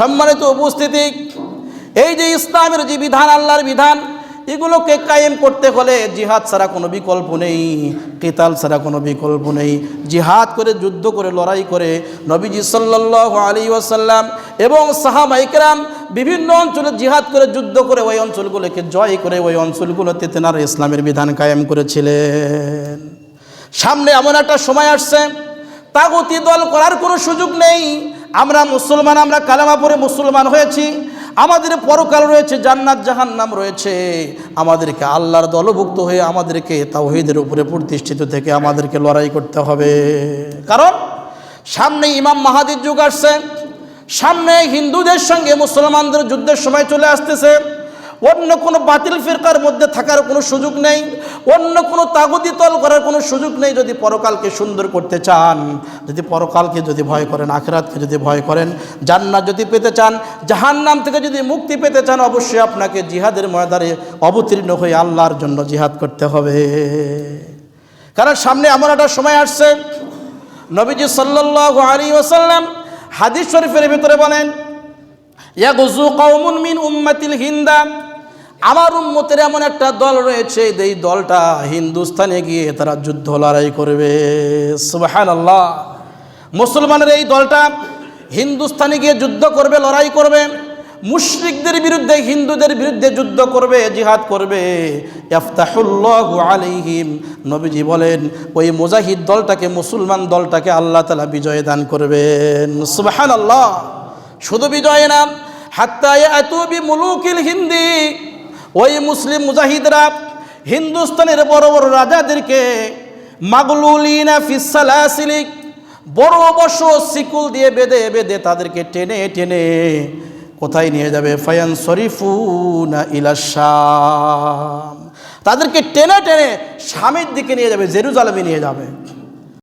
সম্মানিত উপস্থিতি, এই যে ইসলামের যে বিধান, আল্লাহর বিধান, এগুলোকে কায়েম করতে হলে জিহাদ ছাড়া কোনো বিকল্প নেই, কিতাল ছাড়া কোনো বিকল্প নেই। জিহাদ করে, যুদ্ধ করে, লড়াই করে নবীজি সাল্লাল্লাহু আলাইহি ওয়াসাল্লাম এবং সাহাবায়ে কেরাম বিভিন্ন অঞ্চলে জিহাদ করে, যুদ্ধ করে ওই অঞ্চলগুলোকে জয় করে ওই অঞ্চলগুলোতে তেনারা ইসলামের বিধান কায়েম করেছিলেন। সামনে এমন একটা সময় আসছে তাগুতি দল করার কোনো সুযোগ নেই। আমরা মুসলমান, আমরা কালেমা পড়ে মুসলমান হয়েছি, আমাদের পরকাল রয়েছে, জান্নাত জাহান্নাম রয়েছে। আমাদেরকে আল্লাহর দলভুক্ত হয়ে আমাদেরকে তাওহীদের উপরে প্রতিষ্ঠিত থেকে আমাদেরকে লড়াই করতে হবে। কারণ সামনে ইমাম মাহাদির যুগ আসছে, সামনে হিন্দুদের সঙ্গে মুসলমানদের যুদ্ধের সময় চলে আসতেছে। অন্য কোনো বাতিল ফিরকার মধ্যে থাকার কোনো সুযোগ নেই, অন্য কোনো তাগুতি দল করার কোনো সুযোগ নেই। যদি পরকালকে সুন্দর করতে চান, যদি পরকালকে যদি ভয় করেন, আখিরাতকে যদি ভয় করেন, জান্নাত যদি পেতে চান, জাহান্নাম থেকে যদি মুক্তি পেতে চান, অবশ্যই আপনাকে জিহাদের ময়দানে অবতীর্ণ হয়ে আল্লাহর জন্য জিহাদ করতে হবে। কারণ সামনে এমন একটা সময় আসছে, নবীজি সাল্লাল্লাহু আলাইহি ওয়াসাল্লাম হাদিস শরীফের ভিতরে বলেন, ইয়াগজু কওমুন মিন উম্মাতিল হিন্দা, আমার উম্মতের এমন একটা দল রয়েছে, এই দলটা হিন্দুস্তানে গিয়ে তারা যুদ্ধ লড়াই করবে। সুবহানাল্লাহ। মুসলমানের এই দলটা হিন্দুস্তানে গিয়ে যুদ্ধ করবে, লড়াই করবে, মুশরিকদের বিরুদ্ধে, হিন্দুদের বিরুদ্ধে যুদ্ধ করবে, জিহাদ করবে। ইফতাহুল্লাহু আলাইহিম, নবীজি বলেন ওই মুজাহিদ দলটাকে, মুসলমান দলটাকে আল্লাহ তাআলা বিজয় দান করবেন। সুবহানাল্লাহ। শুধু বিজয় না, হাত্তা ইয়াতু বিমুলুকিল হিন্দি, ওই মুসলিম মুজাহিদরা হিন্দুস্তানের বড় বড় রাজাদেরকে মাগলুলিনা ফিস সালাসিলি, বড় বড় শিকল দিয়ে বেঁধে বেঁধে তাদেরকে টেনে টেনে কোথায় নিয়ে যাবে? ফায়ান শরীফুনা ইলা শাম, তাদেরকে টেনে টেনে শামের দিকে নিয়ে যাবে, জেরুজালেমে নিয়ে যাবে।